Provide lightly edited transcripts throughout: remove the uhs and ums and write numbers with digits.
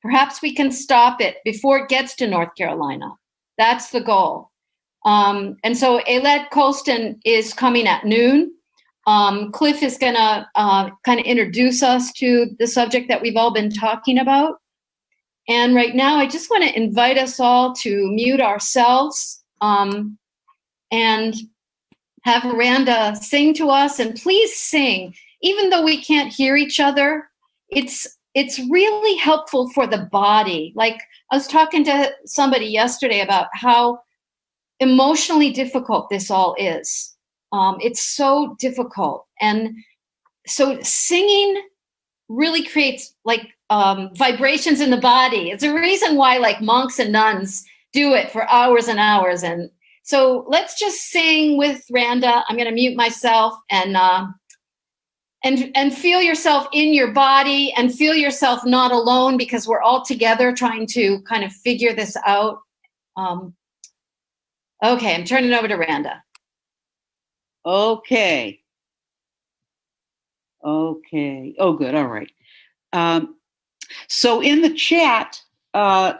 Perhaps we can stop it before it gets to North Carolina. That's the goal. And so Aylette Colston is coming at noon. Cliff is going to kind of introduce us to the subject that we've all been talking about. And right now, I just want to invite us all to mute ourselves and have Miranda sing to us. And please sing, even though we can't hear each other. It's really helpful for the body. Like I was talking to somebody yesterday about how emotionally difficult this all is. It's so difficult. And so singing really creates like vibrations in the body. It's a reason why like monks and nuns do it for hours and hours. And so let's just sing with Randa. I'm going to mute myself and feel yourself in your body and feel yourself not alone, because we're all together trying to kind of figure this out. Okay, I'm turning it over to Randa. Okay. Oh, good. All right. So in the chat are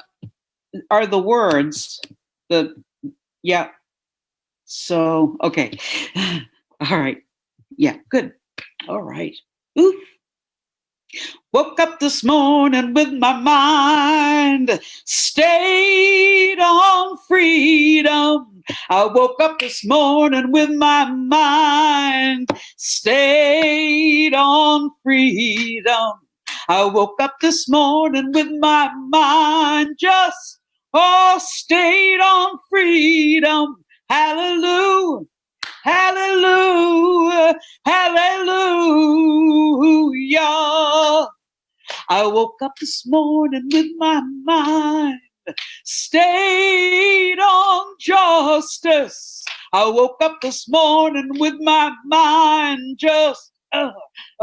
the words. So, okay. All right. Yeah, good. All right. Oof. Woke up this morning with my mind stayed on freedom. I woke up this morning with my mind stayed on freedom. I woke up this morning with my mind just stayed on freedom. Hallelujah. Hallelujah, hallelujah. I woke up this morning with my mind stayed on justice. I woke up this morning with my mind just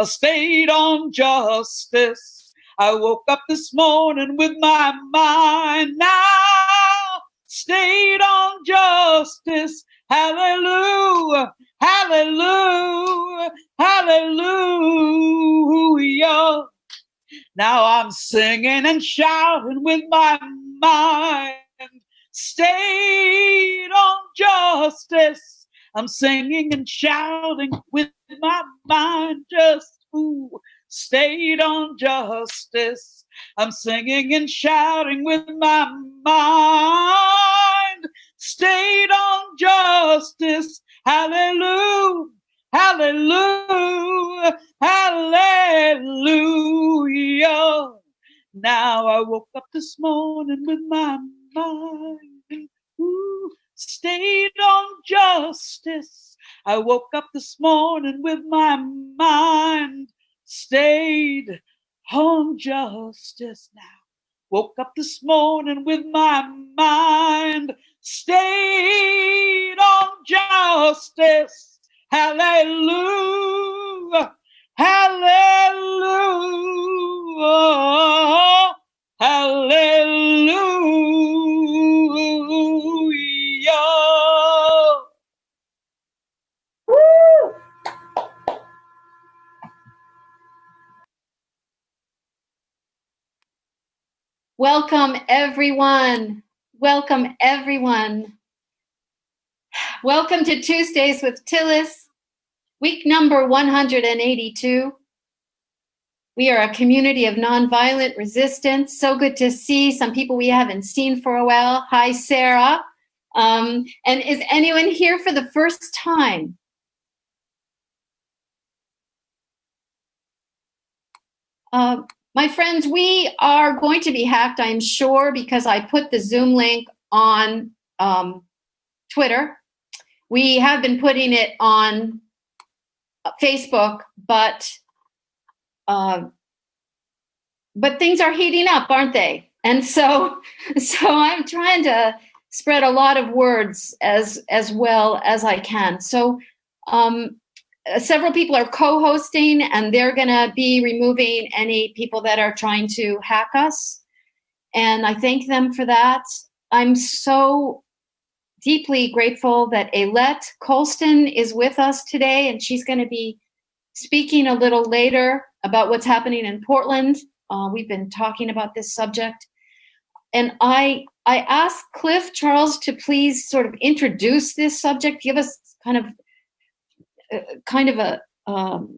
stayed on justice. I woke up this morning with my mind now stayed on justice. Hallelujah, hallelujah, hallelujah. Now I'm singing and shouting with my mind stayed on justice. I'm singing and shouting with my mind just stayed on justice. I'm singing and shouting with my mind stayed on justice. Hallelujah, hallelujah, hallelujah. Now I woke up this morning with my mind stayed on justice. I woke up this morning with my mind stayed on justice. Now woke up this morning with my mind stayed on justice. Hallelujah, hallelujah, hallelujah. Woo! Welcome, everyone. Welcome, everyone. Welcome to Tuesdays with Tillis, week number 182. We are a community of nonviolent resistance. So good to see some people we haven't seen for a while. Hi, Sarah. And is anyone here for the first time? My friends, we are going to be hacked, I'm sure, because I put the Zoom link on Twitter. We have been putting it on Facebook, but things are heating up, aren't they? And so I'm trying to spread a lot of words as well as I can. So several people are co-hosting, and they're going to be removing any people that are trying to hack us. And I thank them for that. I'm so deeply grateful that Aylette Colston is with us today, and she's going to be speaking a little later about what's happening in Portland. we've been talking about this subject. And I asked Cliff Charles to please sort of introduce this subject, give us kind of a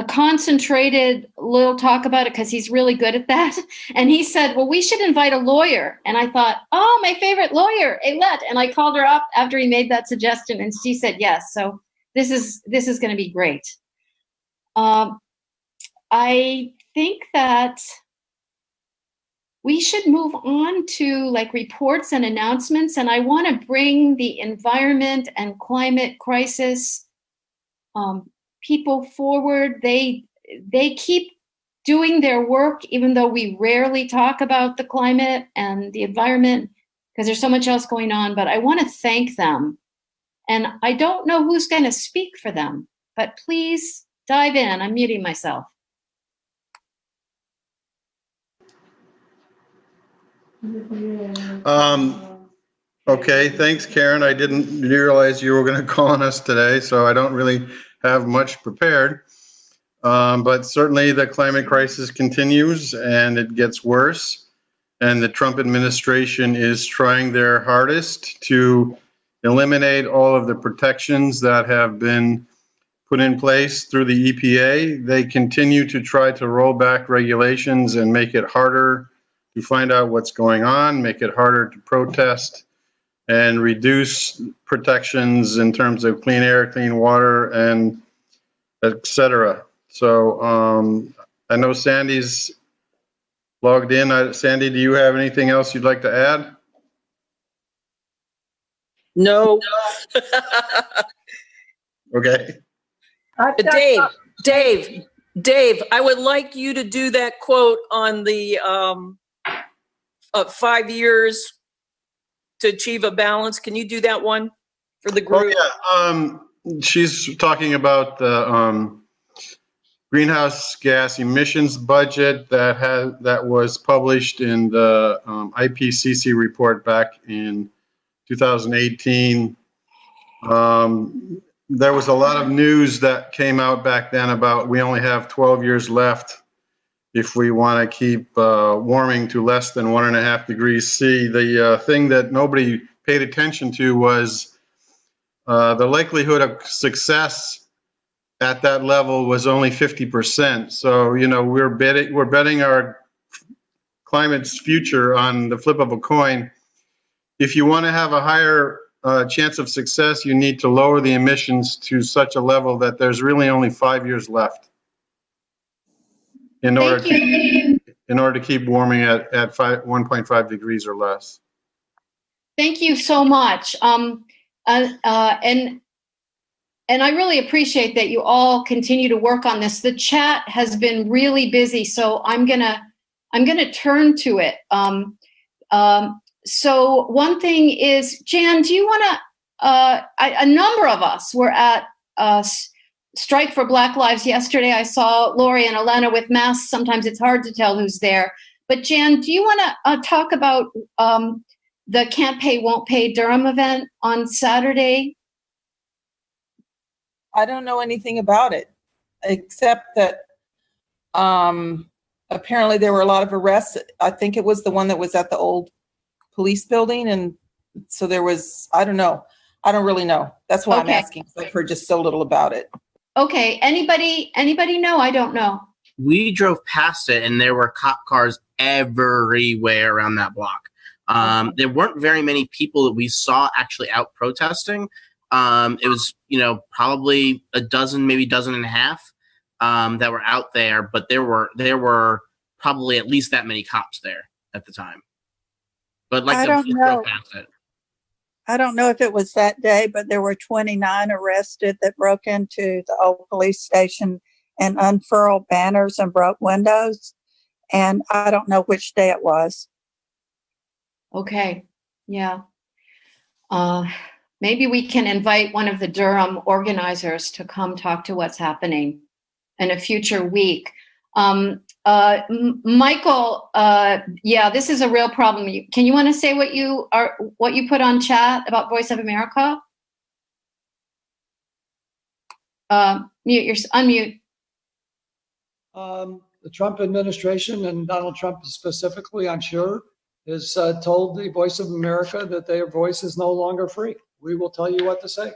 concentrated little talk about it, because he's really good at that. And he said, well, we should invite a lawyer. And I thought, oh, my favorite lawyer, Ailette. And I called her up after he made that suggestion, and she said yes. So this is going to be great. I think that we should move on to like reports and announcements. And I want to bring the environment and climate crisis people forward. They keep doing their work, even though we rarely talk about the climate and the environment because there's so much else going on. But I want to thank them. And I don't know who's going to speak for them, but please dive in. I'm muting myself. Okay, thanks, Karen. I didn't realize you were going to call on us today, so I don't really have much prepared. But certainly the climate crisis continues and it gets worse. And the Trump administration is trying their hardest to eliminate all of the protections that have been put in place through the EPA. They continue to try to roll back regulations and make it harder to find out what's going on, make it harder to protest, and reduce protections in terms of clean air, clean water, and et cetera. So I know Sandy's logged in. Sandy, do you have anything else you'd like to add? No. Okay. Dave, I would like you to do that quote on the 5 years to achieve a balance. Can you do that one for the group? Oh, yeah. She's talking about the greenhouse gas emissions budget that was published in the IPCC report back in 2018. There was a lot of news that came out back then about we only have 12 years left if we want to keep warming to less than 1.5 degrees C. The thing that nobody paid attention to was the likelihood of success at that level was only 50%. So, you know, we're betting our climate's future on the flip of a coin. If you want to have a higher chance of success, you need to lower the emissions to such a level that there's really only 5 years left in order to keep warming at 1.5 degrees or less. Thank you so much. And I really appreciate that you all continue to work on this. The chat has been really busy, so I'm gonna turn to it. So one thing is, Jan, do you want to? A number of us were at Strike for Black Lives yesterday. I saw Lori and Elena with masks. Sometimes it's hard to tell who's there. But Jan, do you want to talk about the Can't Pay, Won't Pay Durham event on Saturday? I don't know anything about it, except that apparently there were a lot of arrests. I think it was the one that was at the old police building. And so there was, I don't know. I don't really know. That's why I'm asking. I've heard just so little about it. Okay. Anybody know? I don't know. We drove past it and there were cop cars everywhere around that block. There weren't very many people that we saw actually out protesting. It was, probably a dozen, maybe dozen and a half that were out there, but there were probably at least that many cops there at the time. But like, I don't know. Past it. I don't know if it was that day, but there were 29 arrested that broke into the old police station and unfurled banners and broke windows. And I don't know which day it was. Okay. Yeah. Maybe we can invite one of the Durham organizers to come talk to what's happening in a future week. Michael, this is a real problem. Can you want to say what you put on chat about Voice of America? the Trump administration, and Donald Trump specifically, I'm sure, has told the Voice of America that their voice is no longer free. We will tell you what to say.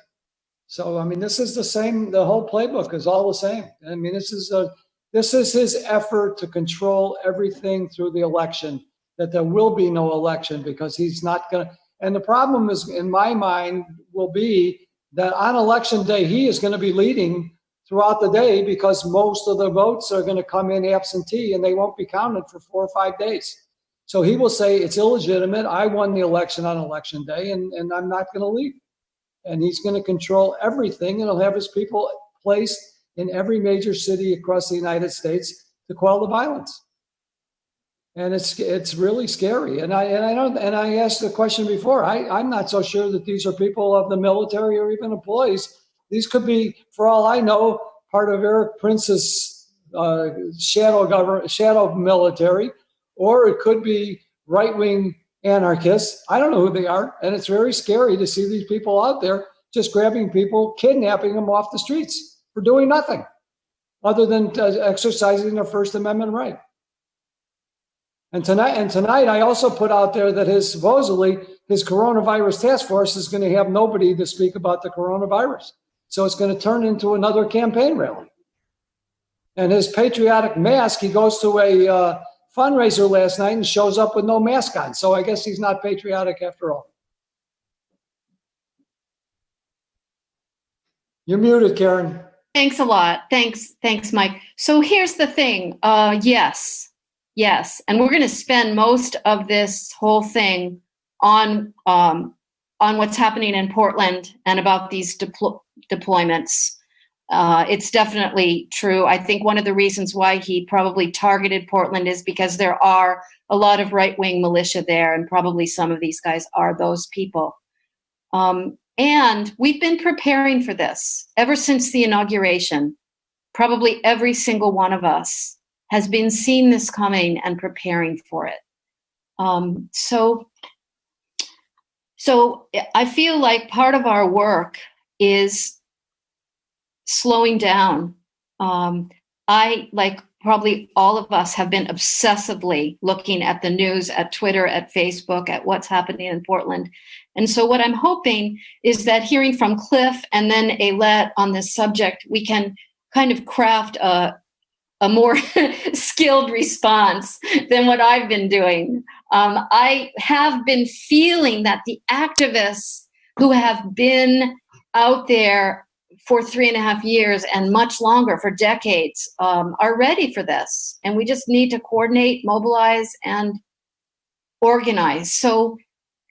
So, I mean, this is the same, the whole playbook is all the same. I mean, this is his effort to control everything through the election, that there will be no election because he's not going to. And the problem is, in my mind, will be that on election day, he is going to be leading throughout the day because most of the votes are going to come in absentee and they won't be counted for 4 or 5 days. So he will say it's illegitimate. I won the election on election day and I'm not going to lead. And he's going to control everything, and he'll have his people placed in every major city across the United States to quell the violence. And it's really scary. And I asked the question before. I'm not so sure that these are people of the military or even employees. These could be, for all I know, part of Eric Prince's shadow military, or it could be right-wing anarchists. I don't know who they are. And it's very scary to see these people out there just grabbing people, kidnapping them off the streets for doing nothing other than exercising their First Amendment right. And tonight, I also put out there that supposedly his coronavirus task force is going to have nobody to speak about the coronavirus. So it's going to turn into another campaign rally. And his patriotic mask, he goes to a fundraiser last night and shows up with no mask on. So I guess he's not patriotic after all. You're muted, Karen. Thanks a lot. Thanks, Mike. So here's the thing. Yes. And we're going to spend most of this whole thing on what's happening in Portland and about these deployments. It's definitely true. I think one of the reasons why he probably targeted Portland is because there are a lot of right-wing militia there, and probably some of these guys are those people. And we've been preparing for this ever since the inauguration. Probably every single one of us has been seeing this coming and preparing for it. So I feel like part of our work is slowing down. I, like probably all of us, have been obsessively looking at the news, at Twitter, at Facebook, at what's happening in Portland. And so what I'm hoping is that hearing from Cliff and then Ailette on this subject, we can kind of craft a more skilled response than what I've been doing. I have been feeling that the activists who have been out there for 3.5 years and much longer, for decades, are ready for this. And we just need to coordinate, mobilize, and organize. So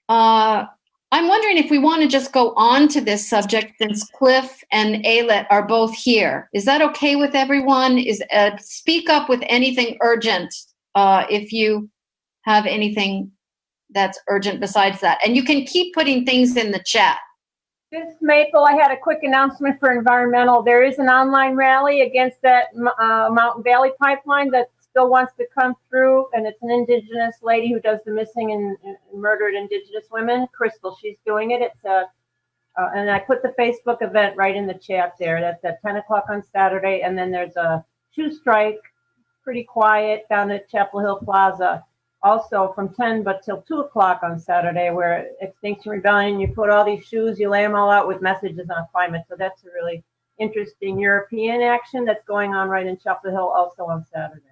I'm wondering if we want to just go on to this subject since Cliff and Ailette are both here. Is that okay with everyone? Speak up with anything urgent if you have anything that's urgent besides that. And you can keep putting things in the chat. This is Maple. I had a quick announcement for environmental. There is an online rally against that Mountain Valley pipeline that still wants to come through, and it's an Indigenous lady who does the missing and murdered Indigenous women. Crystal, she's doing it. It's and I put the Facebook event right in the chat there. That's at 10 o'clock on Saturday, and then there's a shoe strike, pretty quiet, down at Chapel Hill Plaza. Also from 10 but till 2 o'clock on Saturday, where Extinction Rebellion, you put all these shoes, you lay them all out with messages on climate. So that's a really interesting European action that's going on right in Chapel Hill also on Saturday.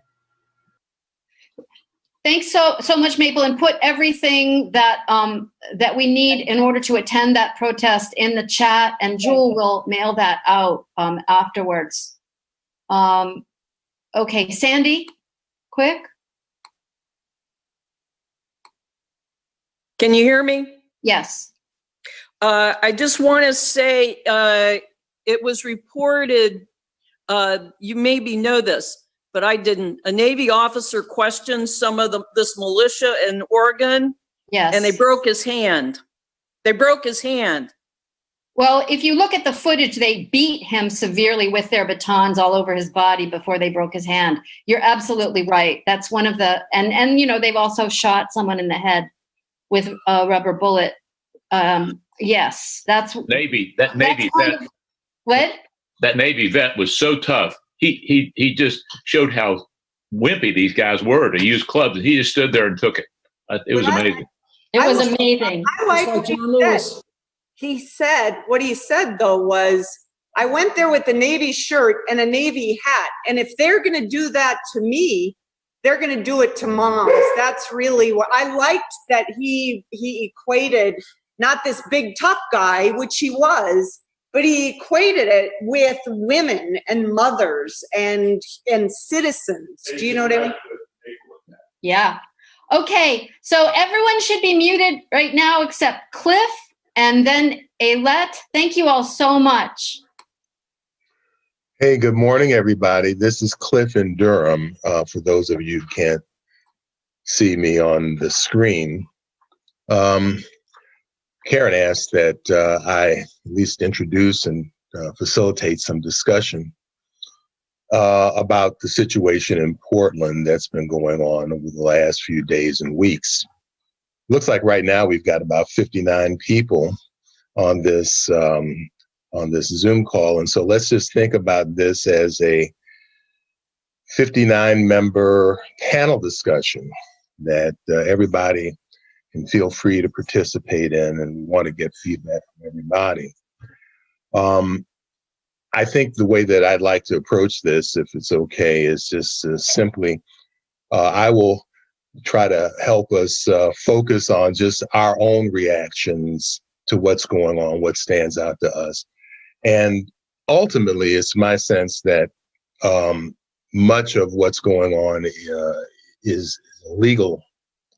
Thanks so much, Maple, and put everything that that we need in order to attend that protest in the chat, and Jewel will mail that out afterwards. Okay, Sandy, quick. Can you hear me? Yes. I just want to say it was reported, you maybe know this, but I didn't. A Navy officer questioned some of this militia in Oregon. Yes. And they broke his hand. Well, if you look at the footage, they beat him severely with their batons all over his body before they broke his hand. You're absolutely right. That's one of the, and you know, they've also shot someone in the head with a rubber bullet. Yes, that's Navy. That Navy vet. What? That Navy vet was so tough. He just showed how wimpy these guys were to use clubs, and he just stood there and took it. It was amazing. It was amazing. I like Just like what he John Lewis. said. What he said though was, I went there with a Navy shirt and a Navy hat. And if they're going to do that to me, they're going to do it to moms. That's really what I liked, that he equated not this big tough guy, which he was, but he equated it with women and mothers and citizens. Do you know what I mean? Yeah. Okay. So everyone should be muted right now except Cliff and then Ailette. Thank you all so much. Hey, good morning, everybody. This is Cliff in Durham, for those of you who can't see me on the screen. Karen asked that I at least introduce and facilitate some discussion about the situation in Portland that's been going on over the last few days and weeks. Looks like right now we've got about 59 people on this Zoom call. And so let's just think about this as a 59-member panel discussion that everybody can feel free to participate in, and we want to get feedback from everybody. I think the way that I'd like to approach this, if it's okay, is just simply, I will try to help us focus on just our own reactions to what's going on, what stands out to us. And ultimately, it's my sense that much of what's going on is a legal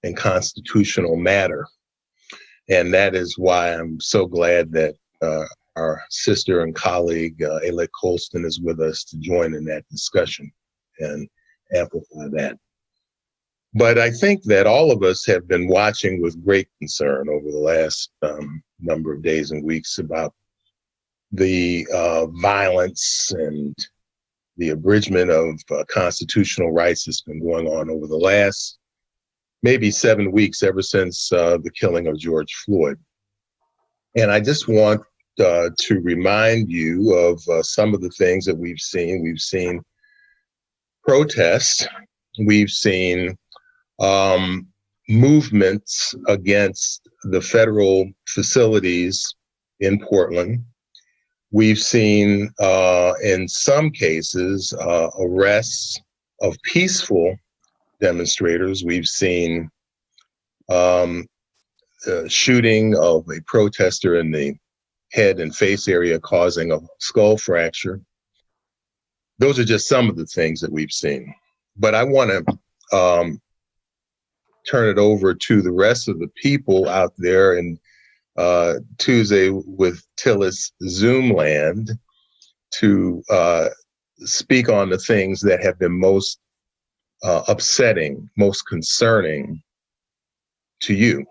and constitutional matter. And that is why I'm so glad that our sister and colleague, Ailette Colston, is with us to join in that discussion and amplify that. But I think that all of us have been watching with great concern over the last number of days and weeks about the violence and the abridgment of constitutional rights that's been going on over the last maybe 7 weeks, ever since the killing of George Floyd. And I just want to remind you of some of the things that we've seen. We've seen protests. We've seen movements against the federal facilities in Portland. We've seen, in some cases, arrests of peaceful demonstrators. We've seen shooting of a protester in the head and face area, causing a skull fracture. Those are just some of the things that we've seen. But I want to turn it over to the rest of the people out there in Tuesday with Tillis Zoom land to speak on the things that have been most upsetting, most concerning to you.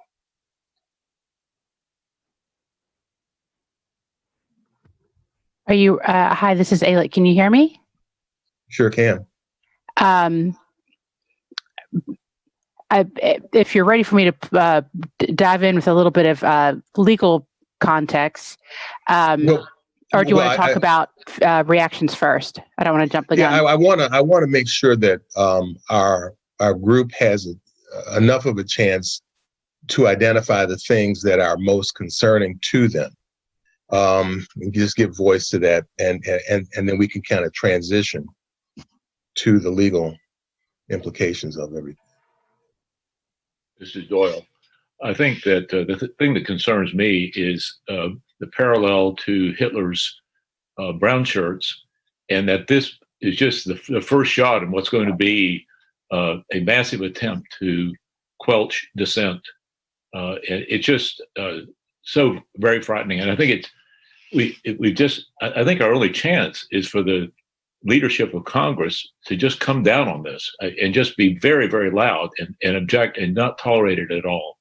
Are you, hi, this is Ailette. Can you hear me? Sure can. If you're ready for me to dive in with a little bit of legal context, or do you want to talk about reactions first? I don't want to jump the gun. Yeah, I want to make sure that our group has enough of a chance to identify the things that are most concerning to them. And just give voice to that, and then we can kind of transition to the legal implications of everything. This is Doyle. I think that the thing that concerns me is the parallel to Hitler's brown shirts, and that this is just the first shot in what's going to be a massive attempt to quelch dissent. And it's just so very frightening. And I think I think our only chance is for the leadership of Congress to just come down on this and just be very, very loud and object and not tolerate it at all.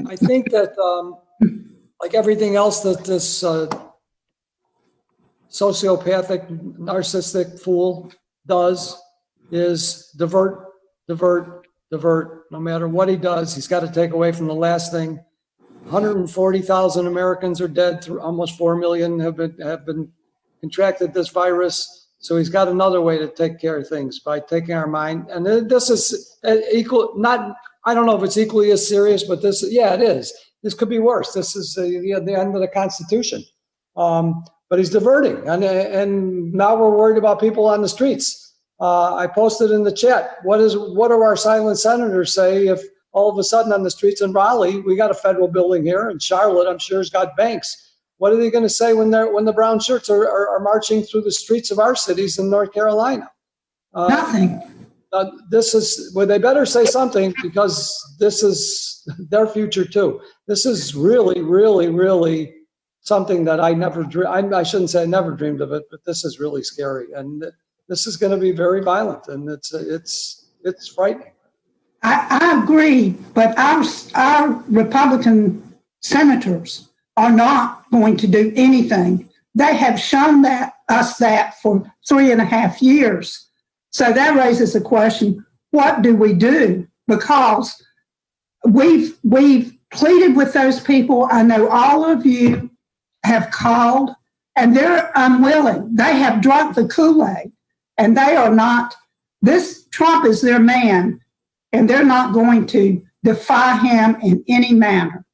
I think that, like everything else that this sociopathic, narcissistic fool does, is divert. No matter what he does, he's got to take away from the last thing. 140,000 Americans are dead. Almost 4 million have been contracted this virus. So he's got another way to take care of things by taking our mind. And this is equal, not, I don't know if it's equally as serious, but this, yeah, it is. This could be worse. This is the end of the Constitution. But he's diverting. And now we're worried about people on the streets. I posted in the chat, what do our silent senators say if all of a sudden on the streets in Raleigh, we got a federal building here, and Charlotte, I'm sure, has got banks. What are they going to say when the brown shirts are marching through the streets of our cities in North Carolina? Nothing. Well, they better say something, because this is their future too. This is really, really, really something that I shouldn't say I never dreamed of it, but this is really scary. And this is going to be very violent, and it's frightening. I agree, but our Republican senators are not going to do anything. They have shown us that for 3.5 years. So that raises the question, what do we do? Because we've pleaded with those people. I know all of you have called, and they're unwilling. They have drunk the Kool-Aid, and they are not. Trump is their man, and they're not going to defy him in any manner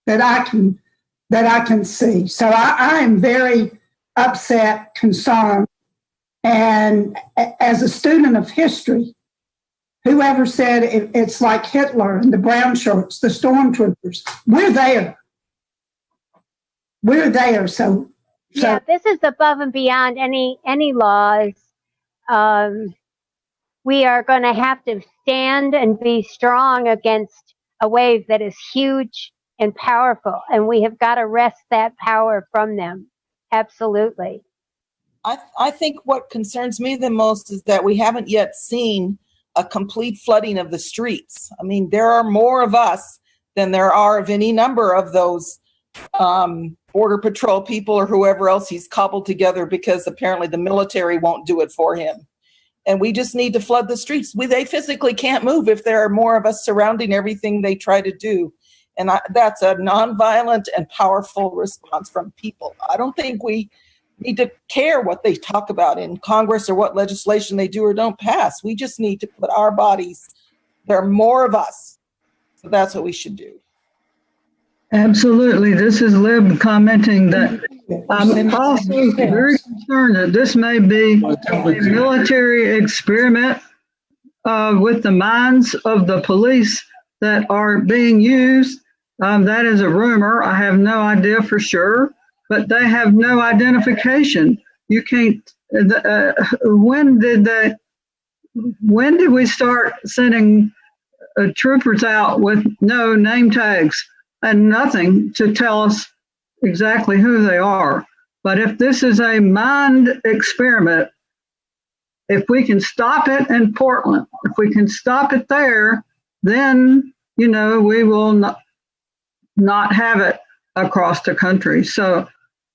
that I can see. So I am very upset, concerned. And as a student of history, whoever said it's like Hitler and the brown shirts, the stormtroopers, we're there. We're there. So yeah, this is above and beyond any laws. We are going to have to stand and be strong against a wave that is huge and powerful, and we have got to wrest that power from them. Absolutely. I think what concerns me the most is that we haven't yet seen a complete flooding of the streets. I mean, there are more of us than there are of any number of those Border Patrol people or whoever else he's cobbled together, because apparently the military won't do it for him. And we just need to flood the streets. They physically can't move if there are more of us surrounding everything they try to do. And that's a nonviolent and powerful response from people. I don't think we need to care what they talk about in Congress or what legislation they do or don't pass. We just need to put our bodies, there are more of us. So that's what we should do. Absolutely. This is Lib commenting that I'm also very concerned that this may be a military experiment with the minds of the police that are being used. That is a rumor. I have no idea for sure, but they have no identification. You can't, when did we start sending troopers out with no name tags and nothing to tell us exactly who they are? But if this is a mind experiment, if we can stop it in Portland, if we can stop it there, then, we will not have it across the country. So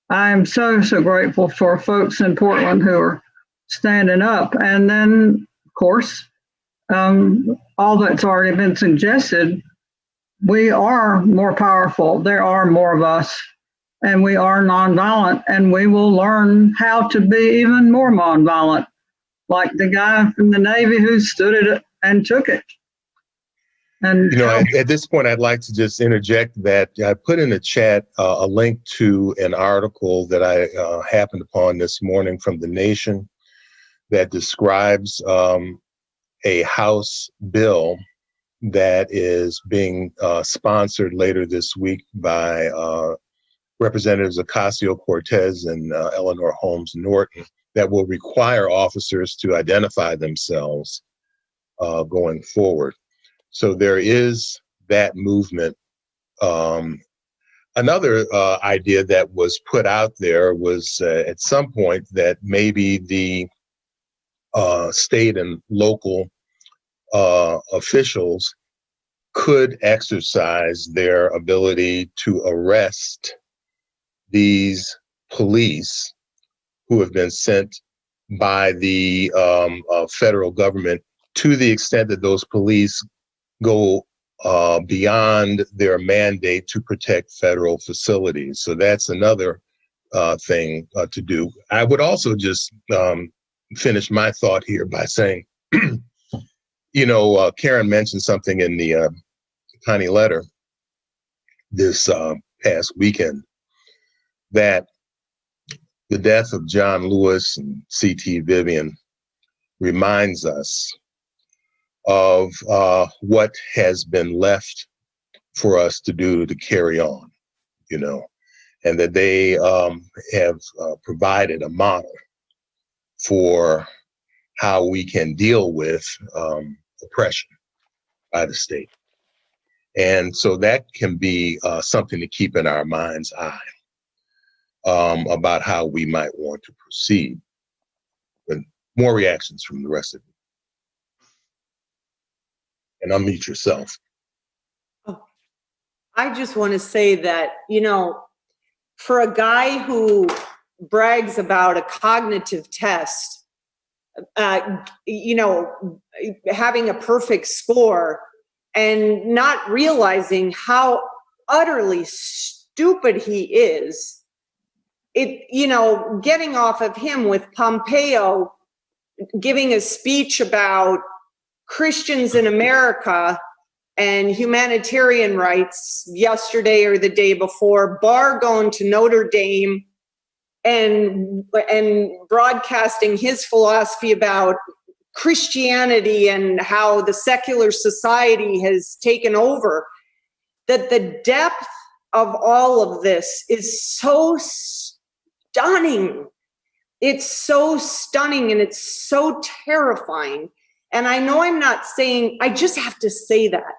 I'm so grateful for folks in Portland who are standing up. And then, of course, all that's already been suggested, we are more powerful. There are more of us, and we are nonviolent, and we will learn how to be even more nonviolent, like the guy from the Navy who stood it and took it. And at this point, I'd like to just interject that I put in the chat a link to an article that I happened upon this morning from The Nation that describes a House bill that is being sponsored later this week by Representatives Ocasio-Cortez and Eleanor Holmes Norton that will require officers to identify themselves going forward. So there is that movement. Another idea that was put out there was at some point that maybe the state and local officials could exercise their ability to arrest these police who have been sent by the federal government, to the extent that those police go beyond their mandate to protect federal facilities. So that's another thing to do. I would also just finish my thought here by saying, Karen mentioned something in the tiny letter this past weekend, that the death of John Lewis and C.T. Vivian reminds us of what has been left for us to do to carry on, and that they have provided a model for how we can deal with oppression by the state. And so that can be something to keep in our mind's eye about how we might want to proceed. But more reactions from the rest of you. And unmute yourself. I just want to say that, for a guy who brags about a cognitive test, having a perfect score and not realizing how utterly stupid he is, getting off of him with Pompeo giving a speech about Christians in America and humanitarian rights yesterday or the day before, Barr going to Notre Dame and broadcasting his philosophy about Christianity and how the secular society has taken over, that the depth of all of this is so stunning. It's so stunning and it's so terrifying. And I know I'm not saying, I just have to say that.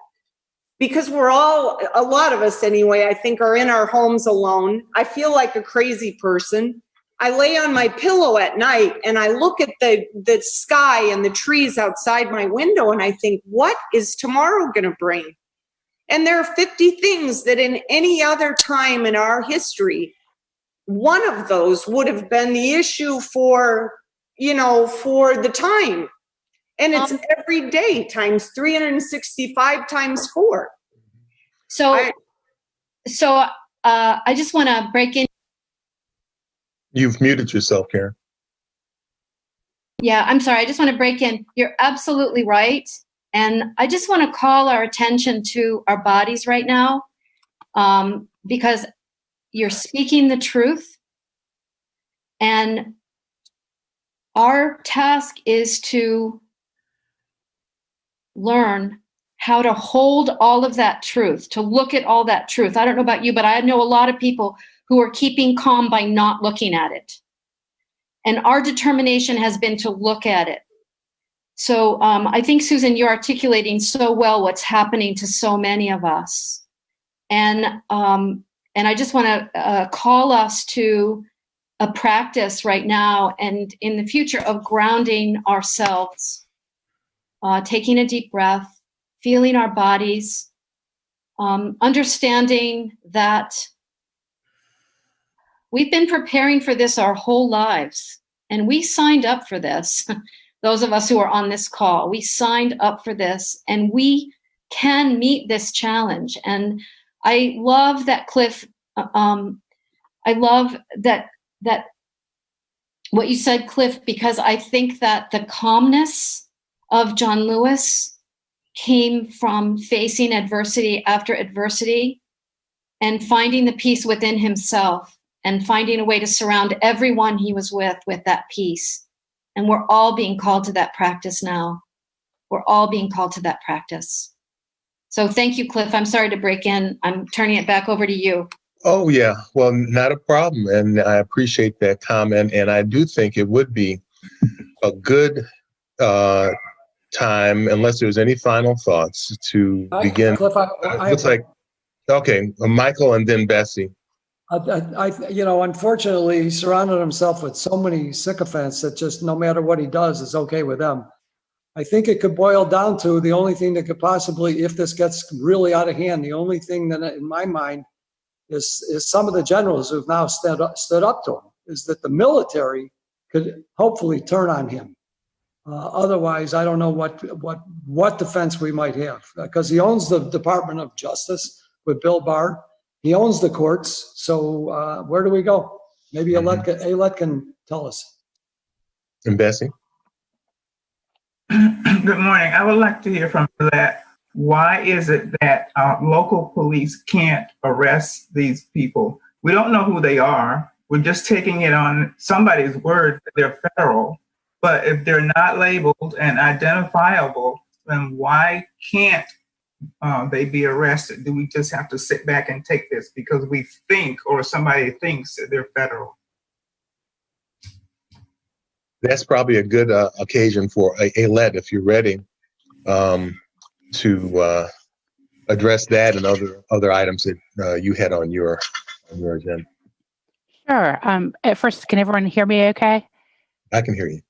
Because we're all, a lot of us anyway, I think are in our homes alone. I feel like a crazy person. I lay on my pillow at night and I look at the sky and the trees outside my window and I think, what is tomorrow going to bring? And there are 50 things that in any other time in our history, one of those would have been the issue for the time. And it's every day times 365 times 4. So I just want to break in. You've muted yourself, Karen. Yeah, I'm sorry. I just want to break in. You're absolutely right. And I just want to call our attention to our bodies right now, because you're speaking the truth. And our task is to learn how to hold all of that truth, to look at all that truth. I don't know about you, but I know a lot of people who are keeping calm by not looking at it. And our determination has been to look at it. So I think, Susan, you're articulating so well what's happening to so many of us. And I just want to call us to a practice right now and in the future of grounding ourselves. Taking a deep breath, feeling our bodies, understanding that we've been preparing for this our whole lives, and we signed up for this. Those of us who are on this call, we signed up for this, and we can meet this challenge. And I love that, Cliff. I love that what you said, Cliff, because I think that the calmness of John Lewis came from facing adversity after adversity and finding the peace within himself and finding a way to surround everyone he was with that peace. And we're all being called to that practice now. We're all being called to that practice. So thank you, Cliff. I'm sorry to break in. I'm turning it back over to you. Oh, yeah. Well, not a problem. And I appreciate that comment. And I do think it would be a good time, unless there's any final thoughts, to begin. Cliff, looks like, okay, Michael and then Bessie. Unfortunately, he surrounded himself with so many sycophants that just no matter what he does, it's okay with them. I think it could boil down to the only thing that could possibly, if this gets really out of hand, the only thing that in my mind is some of the generals who've now stood up to him, is that the military could hopefully turn on him. Otherwise, I don't know what defense we might have, because he owns the Department of Justice with Bill Barr. He owns the courts. So where do we go? Maybe Alet can tell us. And Bessie? Good morning. I would like to hear from that. Why is it that local police can't arrest these people? We don't know who they are. We're just taking it on somebody's word that they're federal. But if they're not labeled and identifiable, then why can't they be arrested? Do we just have to sit back and take this because we think, or somebody thinks, that they're federal? That's probably a good occasion for Alet, if you're ready, to address that and other items that you had on your agenda. Sure. At first, can everyone hear me okay? I can hear you.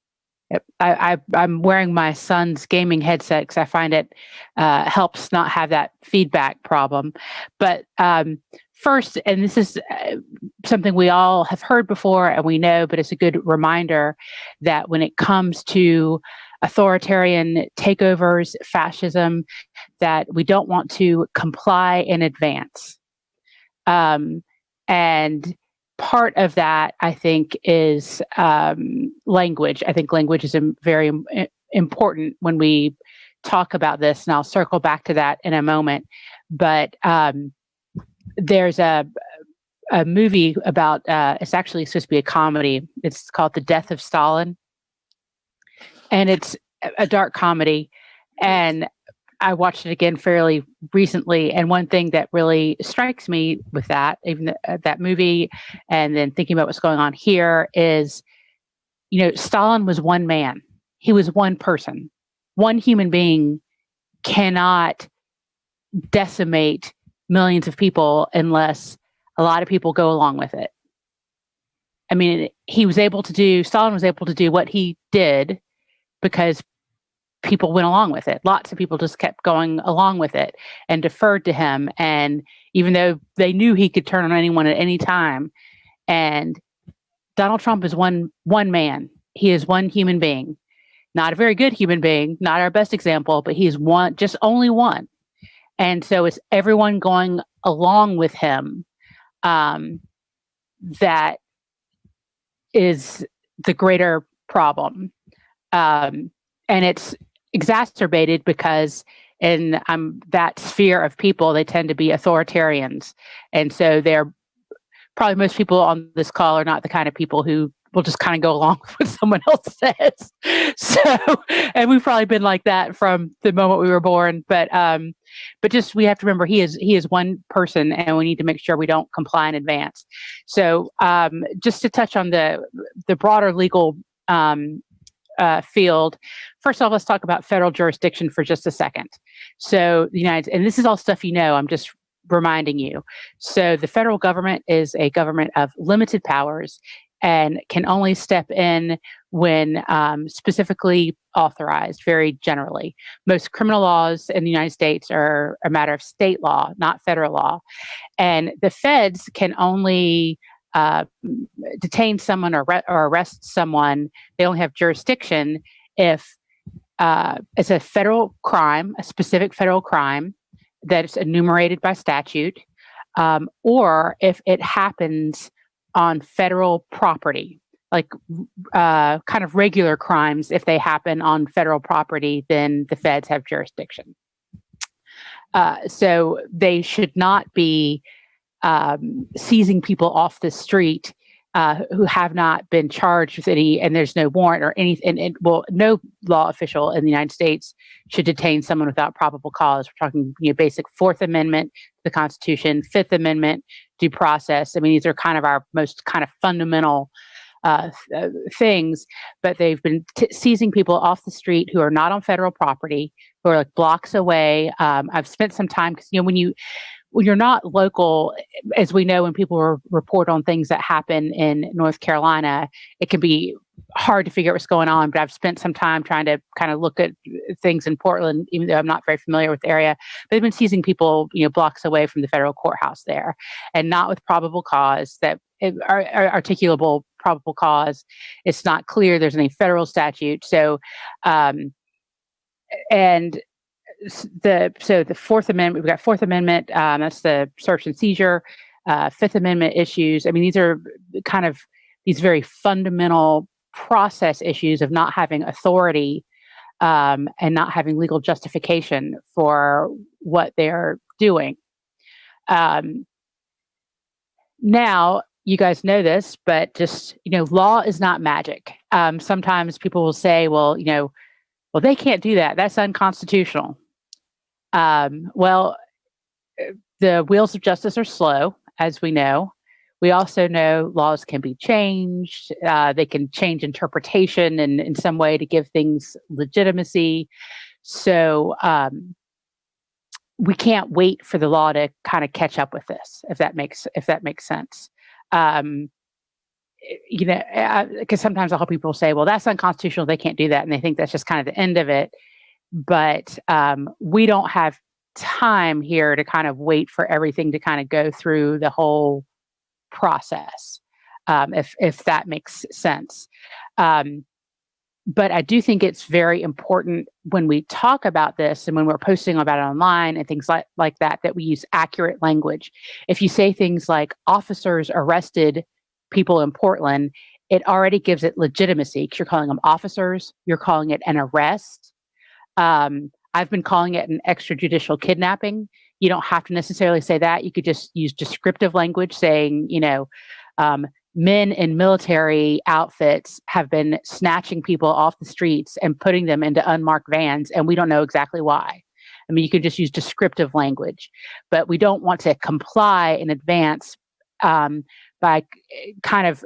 Yep. I'm wearing my son's gaming headset because I find it helps not have that feedback problem. But first, and this is something we all have heard before and we know, but it's a good reminder that when it comes to authoritarian takeovers, fascism, that we don't want to comply in advance. And part of that, I think, is language. I think language is very important when we talk about this, and I'll circle back to that in a moment. But there's a movie about, it's actually supposed to be a comedy. It's called The Death of Stalin. And it's a dark comedy. And I watched it again fairly recently. And one thing that really strikes me with that, even that movie, and then thinking about what's going on here is, Stalin was one man. He was one person. One human being cannot decimate millions of people unless a lot of people go along with it. I mean, Stalin was able to do what he did because people went along with it. Lots of people just kept going along with it and deferred to him. And even though they knew he could turn on anyone at any time, and Donald Trump is one man. He is one human being, not a very good human being, not our best example, but he is one, just only one. And so it's everyone going along with him that is the greater problem. And it's exacerbated because in that sphere of people, they tend to be authoritarians. And so they're probably, most people on this call are not the kind of people who will just kind of go along with what someone else says. So, and we've probably been like that from the moment we were born. But just, we have to remember he is one person, and we need to make sure we don't comply in advance. So, just to touch on the broader legal field. First off, let's talk about federal jurisdiction for just a second. So and this is all stuff I'm just reminding you. So the federal government is a government of limited powers and can only step in when specifically authorized, very generally. Most criminal laws in the United States are a matter of state law, not federal law. And the feds can only detain someone or arrest someone. They only have jurisdiction if it's a federal crime, a specific federal crime that is enumerated by statute, or if it happens on federal property, like kind of regular crimes. If they happen on federal property, then the feds have jurisdiction. So they should not be seizing people off the street who have not been charged with any, and there's no warrant or anything. And no law official in the United States should detain someone without probable cause. We're talking basic Fourth Amendment to the Constitution, Fifth Amendment, due process. I mean, these are kind of our most kind of fundamental things, but they've been seizing people off the street who are not on federal property, who are like blocks away. I've spent some time because when you're not local, as we know, when people report on things that happen in North Carolina, it can be hard to figure out what's going on. But I've spent some time trying to kind of look at things in Portland, even though I'm not very familiar with the area. They've been seizing people, blocks away from the federal courthouse there, and not with probable cause, that articulable probable cause. It's not clear there's any federal statute. So, the Fourth Amendment, we've got Fourth Amendment, that's the search and seizure Fifth Amendment issues. I mean, these are kind of these very fundamental process issues of not having authority and not having legal justification for what they're doing. Now, you guys know this, but just, law is not magic. Sometimes people will say, well, they can't do that. That's unconstitutional. Well, the wheels of justice are slow, as we know. We also know laws can be changed. They can change interpretation in some way to give things legitimacy. So we can't wait for the law to kind of catch up with this, if that makes sense. Because sometimes I'll hear people say, well, that's unconstitutional. They can't do that. And they think that's just kind of the end of it. But we don't have time here to kind of wait for everything to kind of go through the whole process, if that makes sense. But I do think it's very important when we talk about this and when we're posting about it online and things like that, that we use accurate language. If you say things like officers arrested people in Portland, it already gives it legitimacy because you're calling them officers, you're calling it an arrest. I've been calling it an extrajudicial kidnapping. You don't have to necessarily say that. You could just use descriptive language saying, men in military outfits have been snatching people off the streets and putting them into unmarked vans, and we don't know exactly why. I mean, you could just use descriptive language, but we don't want to comply in advance by kind of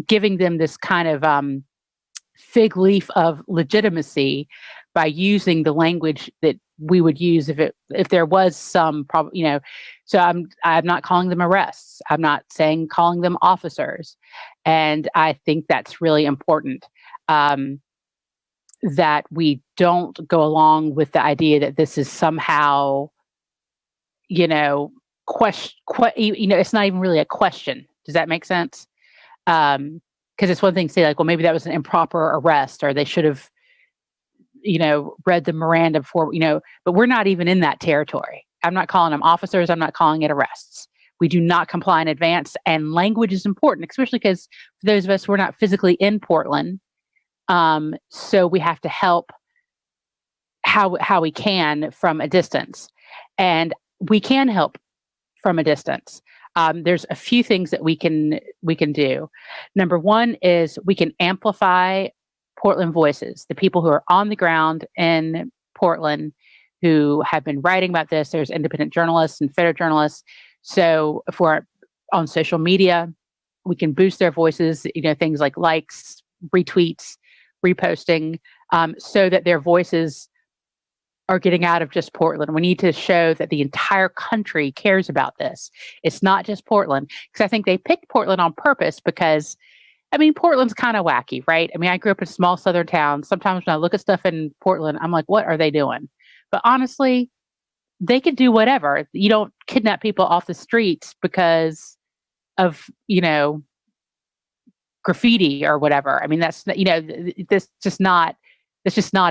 giving them this kind of fig leaf of legitimacy by using the language that we would use if there was some problem, So I'm not calling them arrests. I'm not calling them officers, and I think that's really important. That we don't go along with the idea that this is somehow, it's not even really a question. Does that make sense? Because it's one thing to say like, well, maybe that was an improper arrest, or they should have, read the Miranda before, but we're not even in that territory. I'm not calling them officers. I'm not calling it arrests. We do not comply in advance. And language is important, especially because for those of us who are not physically in Portland. So we have to help how we can from a distance. And we can help from a distance. There's a few things that we can do. Number one is we can amplify Portland voices, the people who are on the ground in Portland who have been writing about this. There's independent journalists and photojournalists. So if we're on social media, we can boost their voices, things like likes, retweets, reposting, so that their voices are getting out of just Portland. We need to show that the entire country cares about this. It's not just Portland, because I think they picked Portland on purpose because, Portland's kind of wacky, right? I grew up in a small southern town. Sometimes when I look at stuff in Portland, I'm like, what are they doing? But honestly, they could do whatever. You don't kidnap people off the streets because of, graffiti or whatever. That's, that's just not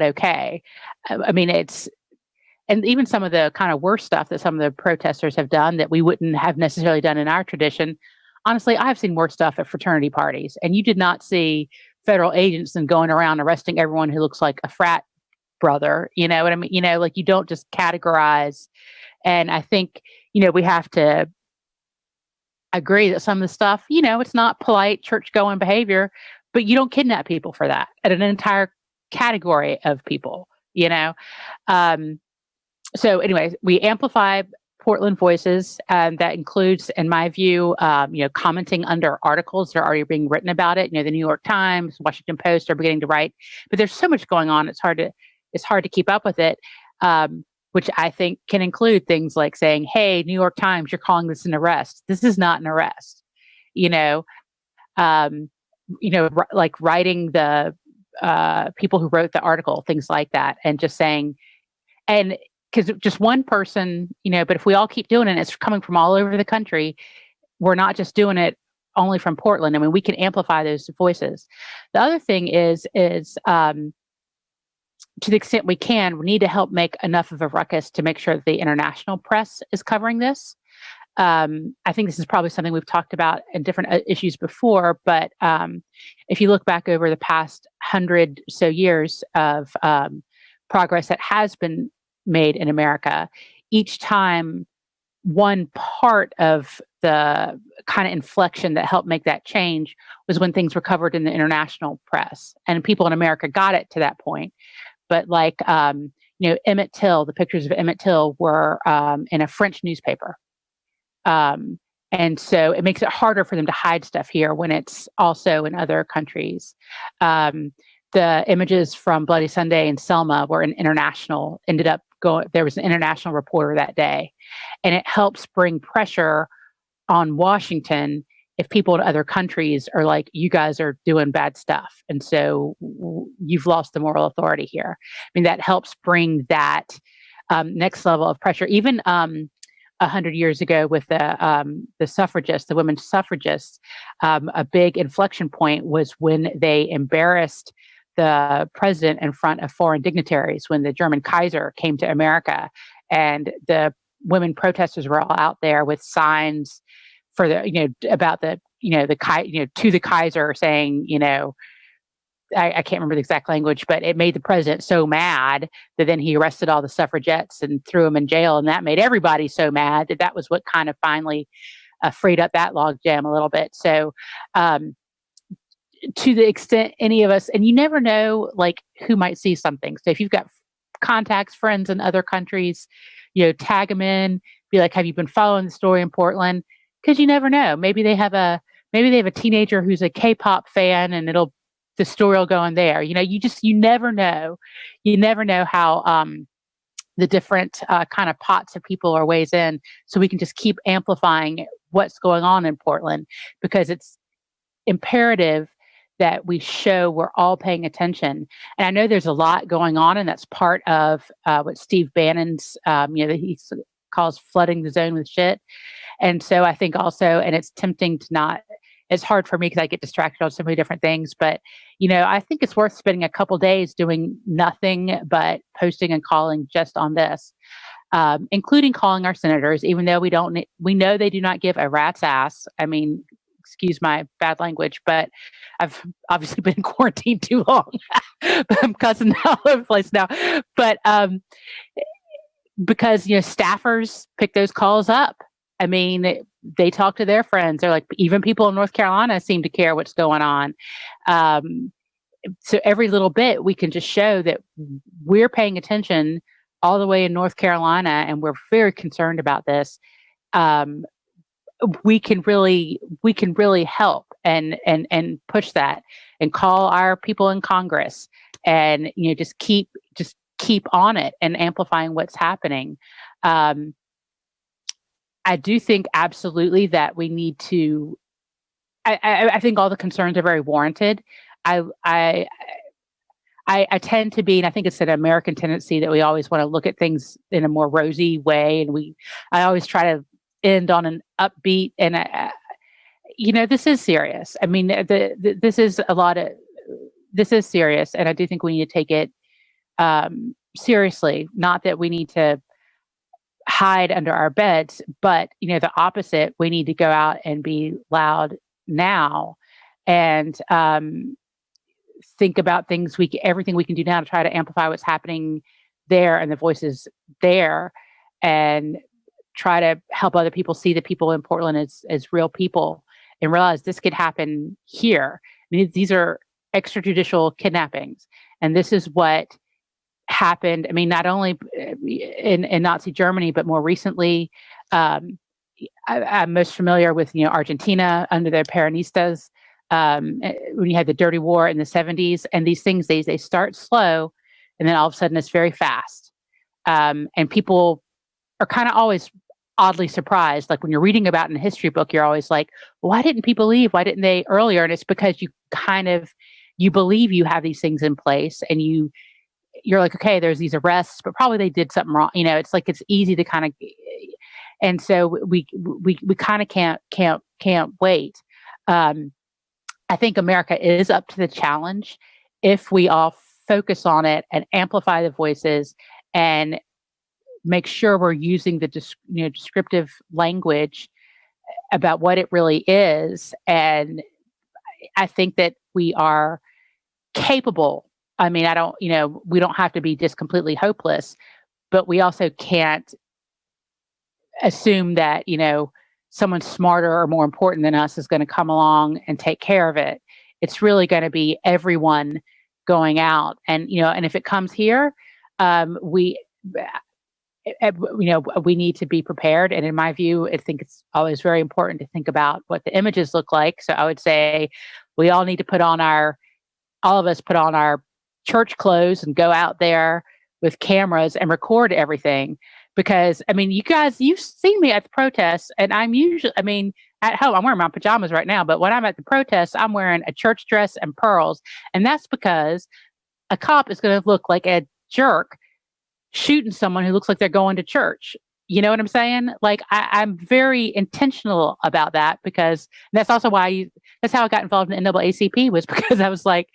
okay. And even some of the kind of worse stuff that some of the protesters have done that we wouldn't have necessarily done in our tradition. Honestly, I've seen worse stuff at fraternity parties, and you did not see federal agents and going around arresting everyone who looks like a frat brother. You know what I mean? Like you don't just categorize. And I think, we have to agree that some of the stuff, it's not polite church-going behavior, but you don't kidnap people for that at an entire category of people, So anyways, we amplify Portland voices. That includes, in my view, commenting under articles that are already being written about it. The New York Times, Washington Post are beginning to write, but there's so much going on. It's hard to keep up with it, which I think can include things like saying, hey, New York Times, you're calling this an arrest. This is not an arrest. Like writing the people who wrote the article, things like that, and just saying, and because just one person, but if we all keep doing it, it's coming from all over the country. We're not just doing it only from Portland. We can amplify those voices. The other thing is to the extent we can, we need to help make enough of a ruckus to make sure that the international press is covering this. I think this is probably something we've talked about in different issues before, but if you look back over the past 100 so years of progress that has been made in America, each time one part of the kind of inflection that helped make that change was when things were covered in the international press, and people in America got it to that point. But like, Emmett Till, the pictures of Emmett Till were in a French newspaper. And so it makes it harder for them to hide stuff here when it's also in other countries. The images from Bloody Sunday and Selma were there was an international reporter that day. And it helps bring pressure on Washington if people in other countries are like, you guys are doing bad stuff. And so you've lost the moral authority here. I mean, that helps bring that next level of pressure. Even 100 years ago with the suffragists, the women's suffragists, a big inflection point was when they embarrassed the president in front of foreign dignitaries when the German Kaiser came to America, and the women protesters were all out there with signs for about to the Kaiser saying, I can't remember the exact language, but it made the president so mad that then he arrested all the suffragettes and threw them in jail. And that made everybody so mad that was what kind of finally freed up that logjam a little bit. So to the extent any of us, and you never know like who might see something. So if you've got contacts, friends in other countries, tag them in, be like, have you been following the story in Portland? Because you never know. Maybe they have a teenager who's a K-pop fan, and the story will go in there. You never know. You never know how the different kind of pots of people are ways in. So we can just keep amplifying what's going on in Portland, because it's imperative that we show we're all paying attention. And I know there's a lot going on, and that's part of what Steve Bannon's, that he calls flooding the zone with shit. And so I think also, and it's tempting to not, it's hard for me because I get distracted on so many different things, but, I think it's worth spending a couple days doing nothing but posting and calling just on this, including calling our senators, even though we know they do not give a rat's ass. I mean, excuse my bad language, but I've obviously been in quarantine too long. But I'm cussing all over the place now. But because staffers pick those calls up. I mean, they talk to their friends. They're like, even people in North Carolina seem to care what's going on. So every little bit we can just show that we're paying attention all the way in North Carolina, and we're very concerned about this. We can really help and push that, and call our people in Congress, and just keep on it and amplifying what's happening. I do think absolutely that we need to. I think all the concerns are very warranted. I tend to be, and I think it's an American tendency that we always want to look at things in a more rosy way, and I always try to end on an upbeat. And this is serious. I mean, this is serious, and I do think we need to take it seriously. Not that we need to hide under our beds, but the opposite. We need to go out and be loud now, and think about everything we can do now to try to amplify what's happening there and the voices there, and try to help other people see the people in Portland as real people, and realize this could happen here. I mean, these are extrajudicial kidnappings, and this is what happened. I mean, not only in Nazi Germany, but more recently, I'm most familiar with Argentina under the Peronistas, when you had the dirty war in the 70s, and these things they start slow, and then all of a sudden it's very fast, and people are kind of always oddly surprised. Like when you're reading about in a history book, you're always like, why didn't people leave? Why didn't they earlier? And it's because you believe you have these things in place, and you're like, okay, there's these arrests, but probably they did something wrong. It's like, it's easy to kind of, and so we kind of can't wait. I think America is up to the challenge if we all focus on it and amplify the voices and make sure we're using the descriptive language about what it really is. And I think that we are capable. I mean, we don't have to be just completely hopeless, but we also can't assume that, someone smarter or more important than us is going to come along and take care of it. It's really going to be everyone going out. And, and if it comes here, we need to be prepared. And in my view, I think it's always very important to think about what the images look like. So I would say we all need to all of us put on our church clothes and go out there with cameras and record everything. Because, you guys, you've seen me at the protests, and I'm usually, at home, I'm wearing my pajamas right now, but when I'm at the protests, I'm wearing a church dress and pearls. And that's because a cop is going to look like a jerk shooting someone who looks like they're going to church. You know what I'm saying? Like, I'm very intentional about that, because that's also that's how I got involved in NAACP, was because I was like,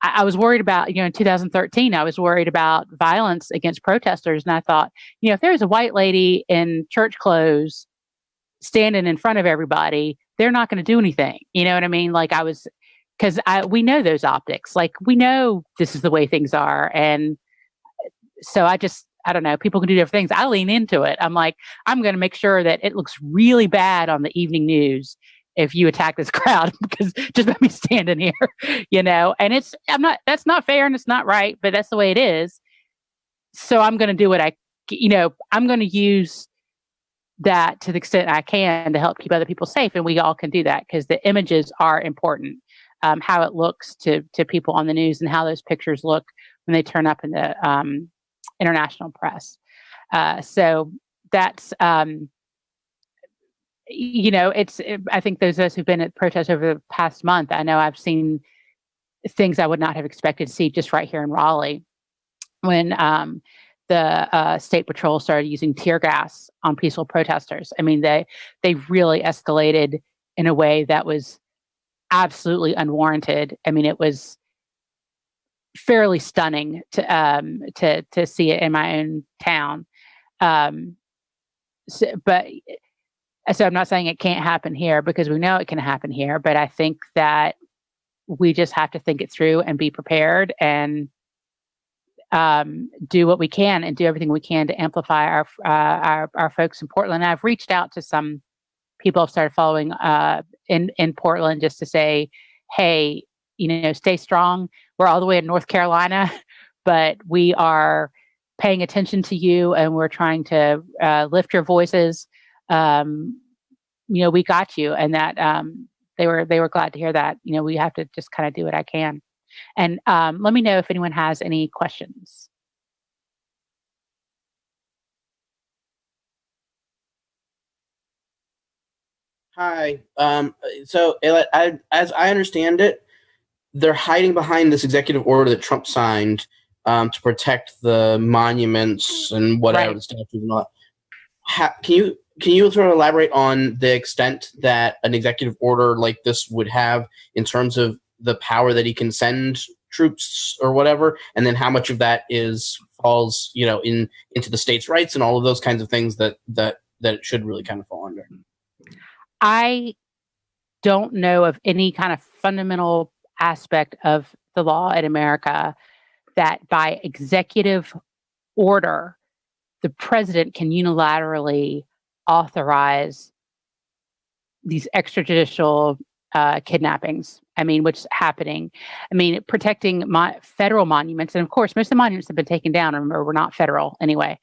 I was worried about, in 2013, I was worried about violence against protesters. And I thought, if there's a white lady in church clothes standing in front of everybody, they're not going to do anything. You know what I mean? Like, we know those optics. Like, we know this is the way things are. And so I don't know, people can do different things. I lean into it. I'm like, I'm going to make sure that it looks really bad on the evening news if you attack this crowd, because just by me standing here, and that's not fair and it's not right, but that's the way it is. So I'm going to do what I'm going to use that to the extent I can to help keep other people safe. And we all can do that, because the images are important. How it looks to people on the news, and how those pictures look when they turn up in the international press. So that's, I think those of us who've been at protests over the past month, I know I've seen things I would not have expected to see just right here in Raleigh, when the state patrol started using tear gas on peaceful protesters. They really escalated in a way that was absolutely unwarranted. It was fairly stunning to see it in my own town. So I'm not saying it can't happen here, because we know it can happen here, but I think that we just have to think it through and be prepared, and do what we can and do everything we can to amplify our folks in Portland. I've reached out to some people I've started following in Portland, just to say, hey, stay strong. We're all the way in North Carolina, but we are paying attention to you, and we're trying to lift your voices. We got you. And that they were glad to hear that. We have to just kind of do what I can. And let me know if anyone has any questions. Hi. So as I understand it, they're hiding behind this executive order that Trump signed to protect the monuments and whatever, the statues and all that. Can you sort of elaborate on the extent that an executive order like this would have in terms of the power that he can send troops or whatever, and then how much of that falls into the states' rights and all of those kinds of things that it should really kind of fall under? I don't know of any kind of fundamental aspect of the law in America that by executive order, the president can unilaterally authorize these extrajudicial kidnappings. Which is happening. Protecting federal monuments. And of course, most of the monuments have been taken down. Remember, we're not federal anyway.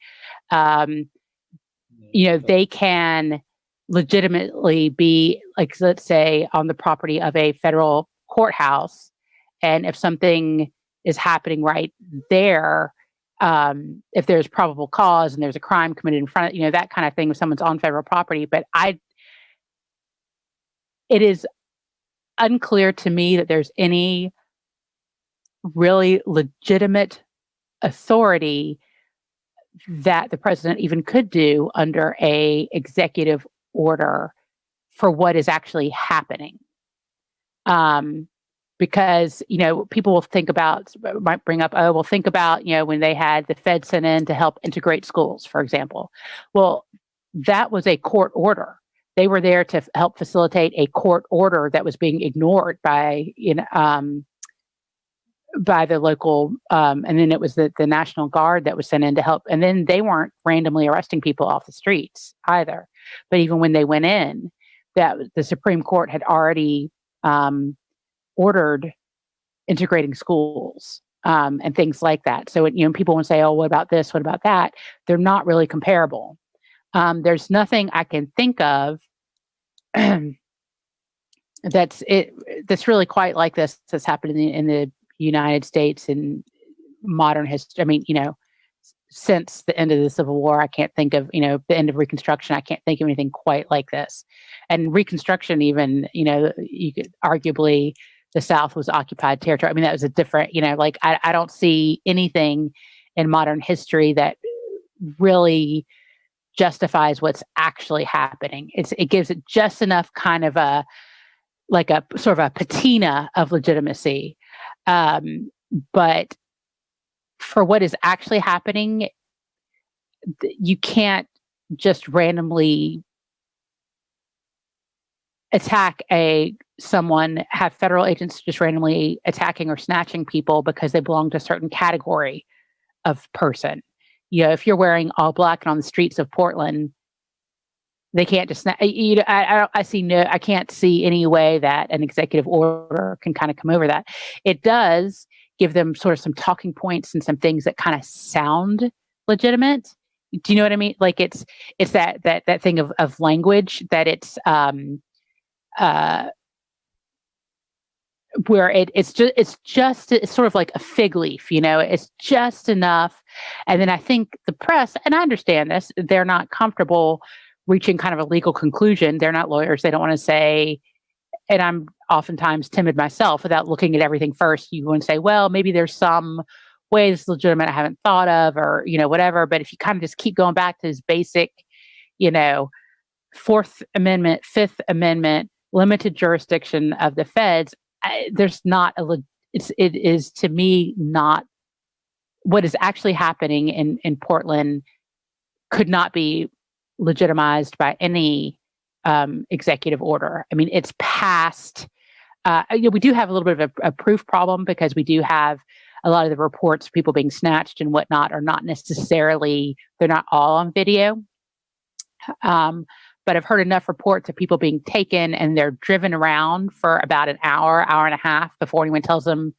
They can legitimately be, like, let's say, on the property of a federal courthouse. And if something is happening right there, if there's probable cause and there's a crime committed in front of, that kind of thing, if someone's on federal property. But it is unclear to me that there's any really legitimate authority that the president even could do under a executive order for what is actually happening. because, people will might bring up, think about, when they had the Fed sent in to help integrate schools, for example. Well, that was a court order. They were there to help facilitate a court order that was being ignored by the local, and then it was the National Guard that was sent in to help. And then they weren't randomly arresting people off the streets either. But even when they went in, that the Supreme Court had already ordered integrating schools and things like that. So, people will say, oh, what about this? What about that? They're not really comparable. There's nothing I can think of that's really quite like this that's happened in the United States in modern history. I mean, since the end of the Civil War, I can't think of, the end of Reconstruction. I can't think of anything quite like this. And Reconstruction, even, you could arguably, the South was occupied territory. I mean, that was a different, I don't see anything in modern history that really justifies what's actually happening. It gives it just enough kind of a sort of a patina of legitimacy. But for what is actually happening, you can't just randomly attack someone, have federal agents just randomly attacking or snatching people because they belong to a certain category of person. If you're wearing all black and on the streets of Portland, they can't just, I can't see any way that an executive order can kind of come over that. It does give them sort of some talking points and some things that kind of sound legitimate. Do you know what I mean? Like it's that thing of language that it's, where it's sort of like a fig leaf, it's just enough. And then I think the press, and I understand this, they're not comfortable reaching kind of a legal conclusion. They're not lawyers. They don't want to say, and I'm oftentimes timid myself without looking at everything first. You want to say, well, maybe there's some way this is legitimate I haven't thought of, or, whatever. But if you kind of just keep going back to this basic, Fourth Amendment, Fifth Amendment, limited jurisdiction of the feds, there's not it is to me not what is actually happening in Portland could not be legitimized by any executive order. I mean, it's past. We do have a little bit of a proof problem because we do have a lot of the reports of people being snatched and whatnot are not necessarily, they're not all on video. But I've heard enough reports of people being taken and they're driven around for about an hour and a half before anyone tells them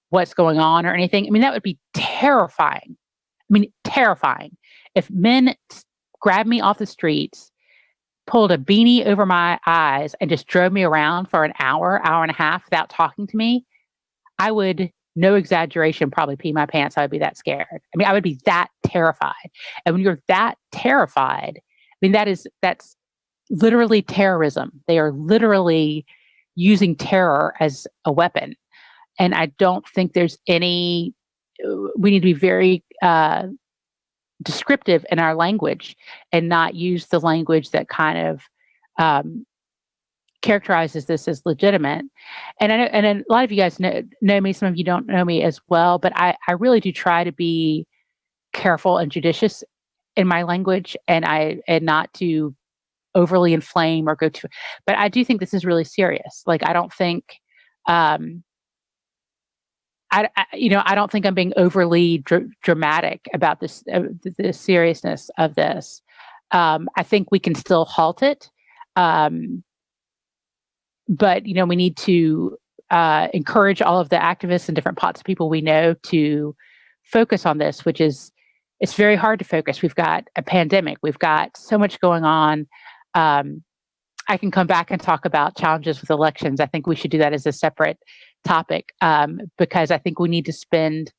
what's going on or anything. I mean, that would be terrifying. Terrifying. If men grabbed me off the streets, pulled a beanie over my eyes and just drove me around for an hour and a half without talking to me, I would, no exaggeration, probably pee my pants. I would be that scared. I mean, I would be that terrified. And when you're that terrified, I mean, that's literally terrorism. They are literally using terror as a weapon. And I don't think there's we need to be very descriptive in our language and not use the language that kind of characterizes this as legitimate. And I know, and a lot of you guys know me, some of you don't know me as well, but I really do try to be careful and judicious in my language and not to overly inflame or go to, but I do think this is really serious. Like, I don't think, I don't think I'm being overly dramatic about this, the seriousness of this. I think we can still halt it. But, we need to encourage all of the activists and different pots of people we know to focus on this, which is, it's very hard to focus. We've got a pandemic. We've got so much going on. I can come back and talk about challenges with elections. I think we should do that as a separate topic because I think we need to spend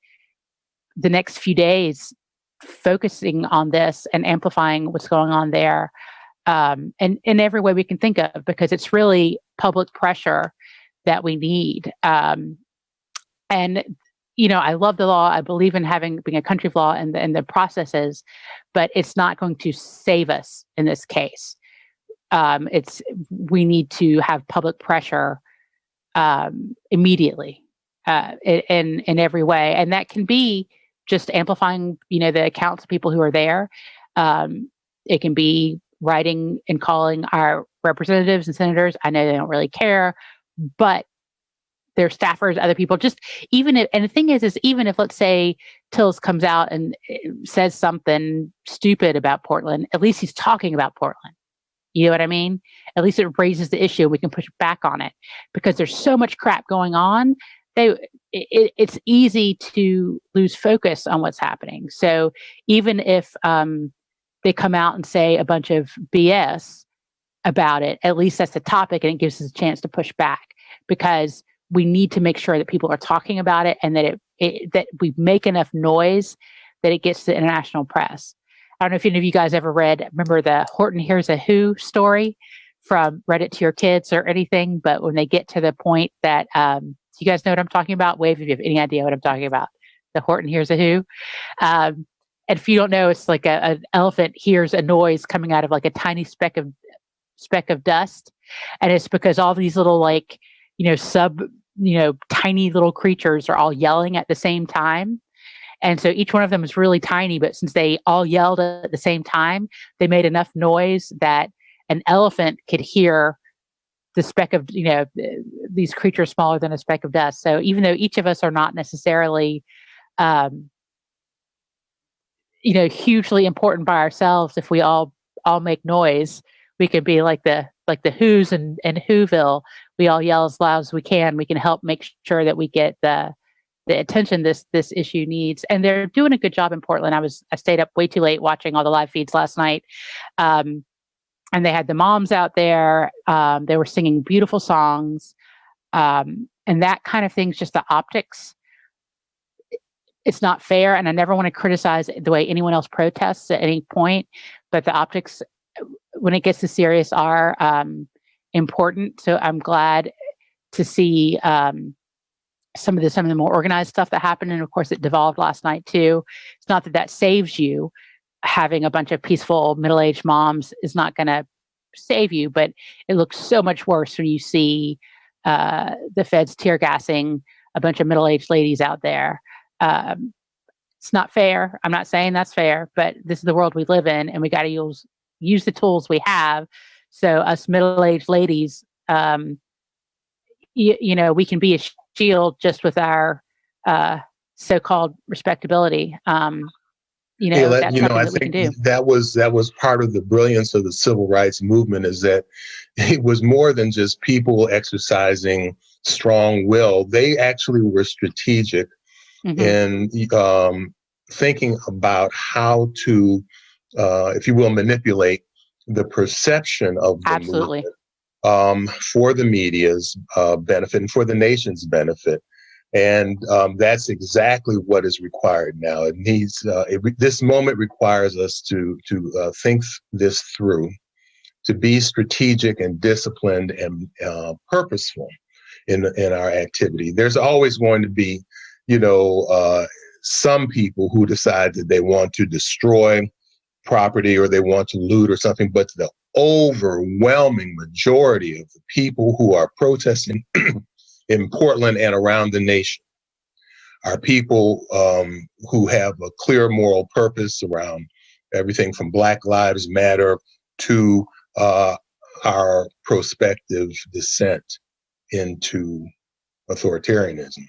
the next few days focusing on this and amplifying what's going on there and in every way we can think of, because it's really public pressure that we need. I love the law. I believe in being a country of law and the processes, but it's not going to save us in this case. We need to have public pressure immediately in every way. And that can be just amplifying, the accounts of people who are there. It can be writing and calling our representatives and senators. I know they don't really care, but their staffers, other people, just even if, and the thing is even if, let's say, Tillis comes out and says something stupid about Portland, at least he's talking about Portland. You know what I mean? At least it raises the issue. We can push back on it because there's so much crap going on. It's easy to lose focus on what's happening. So even if they come out and say a bunch of BS about it, at least that's the topic, and it gives us a chance to push back, because we need to make sure that people are talking about it and that that we make enough noise that it gets to the international press. I don't know if any of you guys ever remember the Horton Hears a Who story from Read It to Your Kids or anything, but when they get to the point that, you guys know what I'm talking about? Wave if you have any idea what I'm talking about. The Horton Hears a Who. And if you don't know, it's like an elephant hears a noise coming out of like a tiny speck of dust. And it's because all these little tiny little creatures are all yelling at the same time. And so each one of them is really tiny, but since they all yelled at the same time, they made enough noise that an elephant could hear the speck of, these creatures smaller than a speck of dust. So even though each of us are not necessarily, hugely important by ourselves, if we all make noise, we could be like the Who's and Whoville. We all yell as loud as we can. We can help make sure that we get the attention this issue needs. And they're doing a good job in Portland. I stayed up way too late watching all the live feeds last night. And they had the moms out there. They were singing beautiful songs. And that kind of thing's just the optics. It's not fair. And I never want to criticize the way anyone else protests at any point, but the optics, when it gets to serious, are important. So I'm glad to see some of the more organized stuff that happened. And of course, it devolved last night too. It's not that saves you. Having a bunch of peaceful middle-aged moms is not going to save you, but it looks so much worse when you see the feds tear gassing a bunch of middle-aged ladies out there. It's not fair. I'm not saying that's fair, but this is the world we live in, and we got to use the tools we have. So us middle-aged ladies, we can be a shield just with our so-called respectability. I think that was part of the brilliance of the civil rights movement, is that it was more than just people exercising strong will. They actually were strategic in thinking about how to, if you will, manipulate the perception of the movement for the media's benefit and for the nation's benefit. And that's exactly what is required now. It needs this moment requires us to think this through, to be strategic and disciplined and purposeful in our activity. There's always going to be, some people who decide that they want to destroy property or they want to loot or something, but the overwhelming majority of the people who are protesting in Portland and around the nation are people who have a clear moral purpose around everything from Black Lives Matter to our prospective descent into authoritarianism.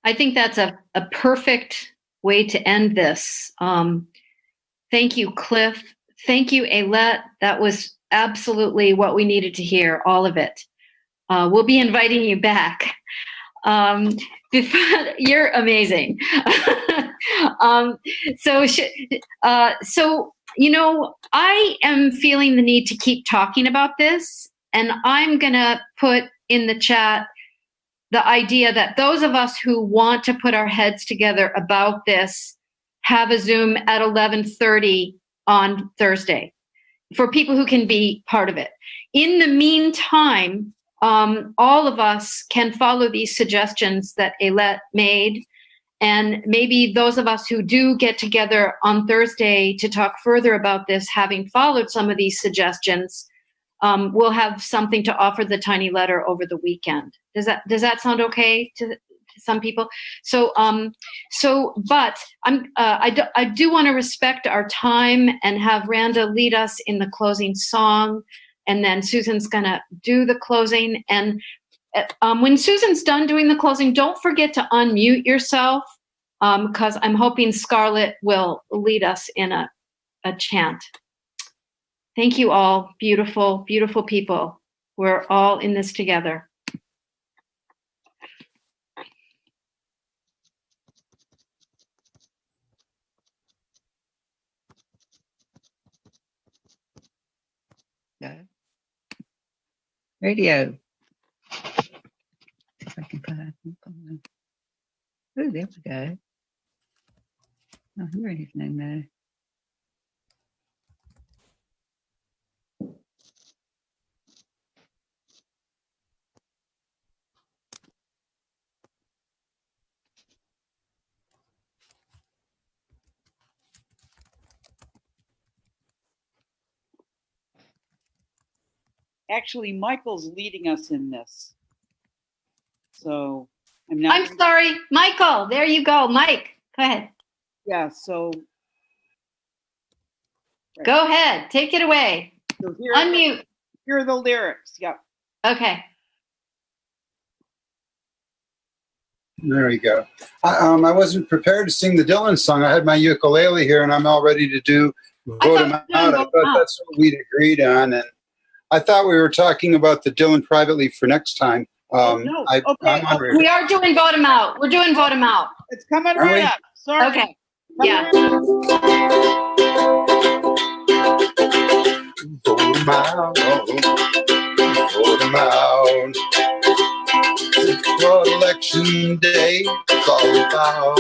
I think that's a perfect way to end this. Thank you, Cliff. Thank you, Ailette. That was absolutely what we needed to hear, all of it. We'll be inviting you back. You're amazing. I am feeling the need to keep talking about this, and I'm going to put in the chat the idea that those of us who want to put our heads together about this have a Zoom at 11:30 on Thursday for people who can be part of it. In the meantime, all of us can follow these suggestions that Ailette made, and maybe those of us who do get together on Thursday to talk further about this, having followed some of these suggestions, we'll have something to offer the tiny letter over the weekend. Does that sound okay to some people? So but I do want to respect our time and have Randa lead us in the closing song, and then Susan's gonna do the closing. And when Susan's done doing the closing, don't forget to unmute yourself, because I'm hoping Scarlett will lead us in a chant. Thank you all, beautiful, beautiful people. We're all in this together. Radio. If I can find it. Oh, there we go. Oh, here is no no. Actually, Michael's leading us in this. So I'm sorry, Michael. There you go. Mike, go ahead. Yeah, so. Right. Go ahead. Take it away. So Unmute. Here are the lyrics. Yep. Okay. There we go. I wasn't prepared to sing the Dylan song. I had my ukulele here, and I'm all ready to do Vote Him Out. I thought that's what we'd agreed on, and I thought we were talking about the Dylan privately for next time. No. Okay. We are doing Vote Him Out. We're doing Vote Him Out. It's coming right up. Sorry. Okay. Yeah. Vote him out. Vote him out. What election day it's all about.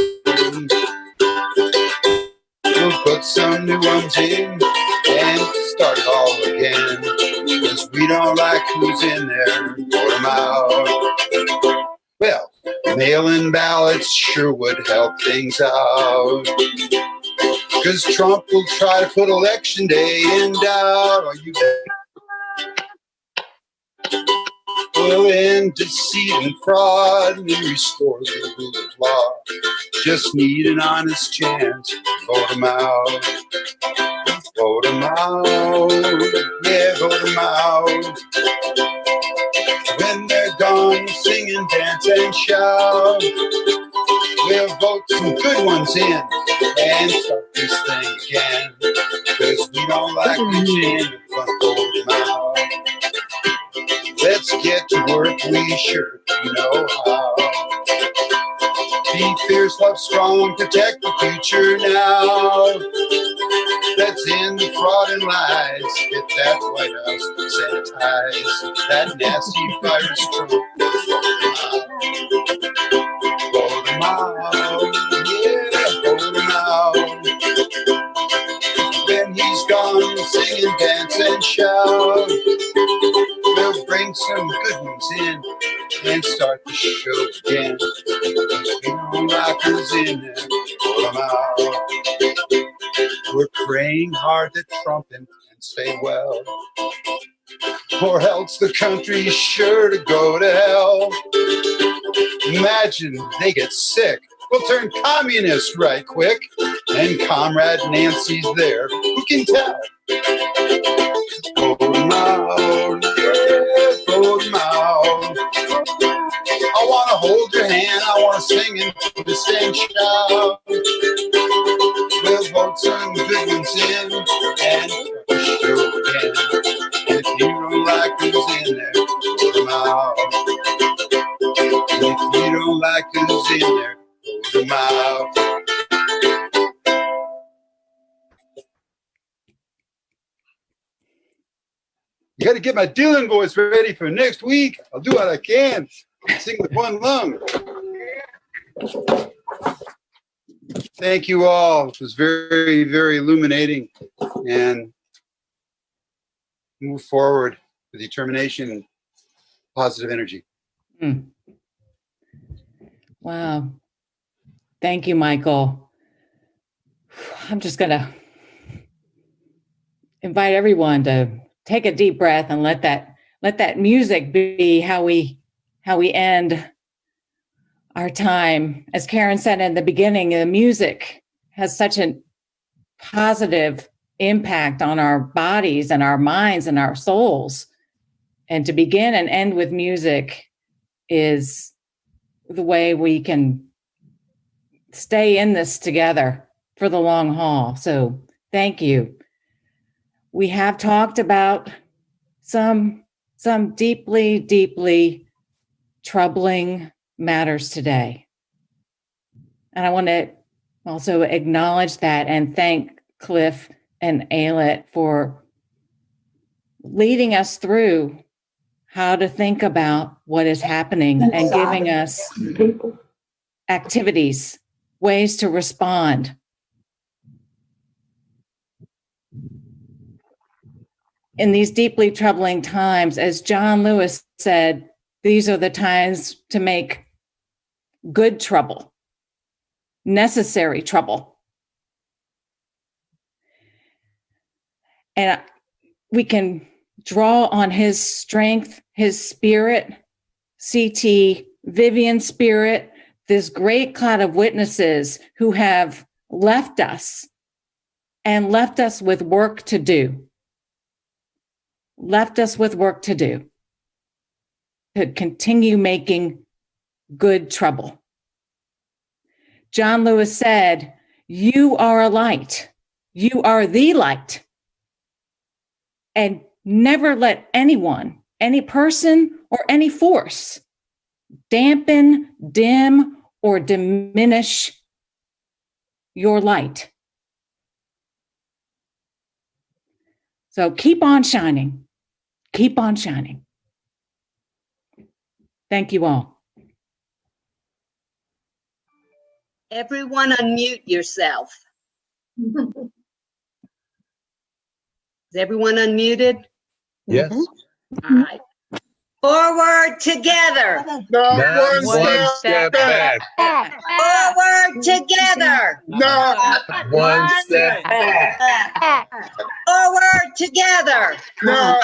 We'll put some new ones in and start it all again. Because we don't like who's in there. Vote him out. Well, mail-in ballots sure would help things out. Because Trump will try to put election day in doubt. Or you will end deceit and fraud and restore the rule of law. Just need an honest chance. Vote him out. Vote him out. Yeah, vote him out. When they're gone, sing and dance and shout. We'll vote some good ones in and start this thing again. Because we don't like the gin, but vote them out. Let's get to work, we sure know how. Be fierce, love strong, protect the future now. Let's end the fraud and lies. Get that White House sanitized. That nasty virus Trump. Vote him out. Yeah, vote him out. When he's gone, sing and dance and shout. We'll bring some good ones in and start the show again. We don't like who's in there. Vote him out. We're praying hard that Trump can stay well, or else the country's sure to go to hell. Imagine they get sick. We'll turn communist right quick, and Comrade Nancy's there. Who can tell? Vote him out, yeah, vote him out. I want to hold your hand, I want to sing into the same shout. We'll vote some good ones in and the show again. If you don't like who's in there, vote him out. If you don't like who's in there, vote him out. You got to get my Dylan voice ready for next week. I'll do what I can. Sing with one lung. Thank you all. It was very, very illuminating, and move forward with determination and positive energy. Wow. Thank you, Michael. I'm just going to invite everyone to take a deep breath and let that music be how we end our time. As Karen said in the beginning, the music has such a positive impact on our bodies and our minds and our souls. And to begin and end with music is the way we can stay in this together for the long haul. So thank you. We have talked about some deeply, deeply troubling matters today. And I want to also acknowledge that and thank Cliff and Ayelet for leading us through how to think about what is happening and giving us activities, ways to respond. In these deeply troubling times, as John Lewis said, these are the times to make good trouble, necessary trouble. And we can draw on his strength, his spirit, CT, Vivian's spirit, this great cloud of witnesses who have left us and left us with work to do. Left us with work to do to continue making good trouble. John Lewis said, "You are a light. You are the light. And never let anyone, any person, or any force dampen, dim, or diminish your light." So keep on shining. Keep on shining. Thank you all. Everyone unmute yourself. Is everyone unmuted? Yes. All right. Forward together. Not one step back. Forward together. Not one step back. Forward together. Not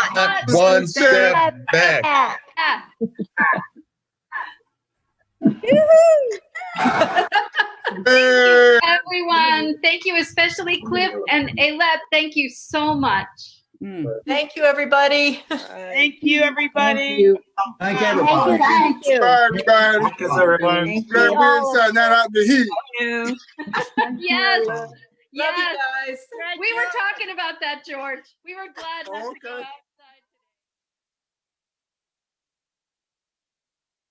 one step back. Everyone, thank you, especially Cliff and Ayelet. Thank you so much. Thank you, everybody. Thank you, everybody. Thank everybody. Thank you. Bye, everybody. Thanks, everyone. Glad we're inside, not out the heat. Yes. Love you guys. We were talking about that, George. We were glad not to go out.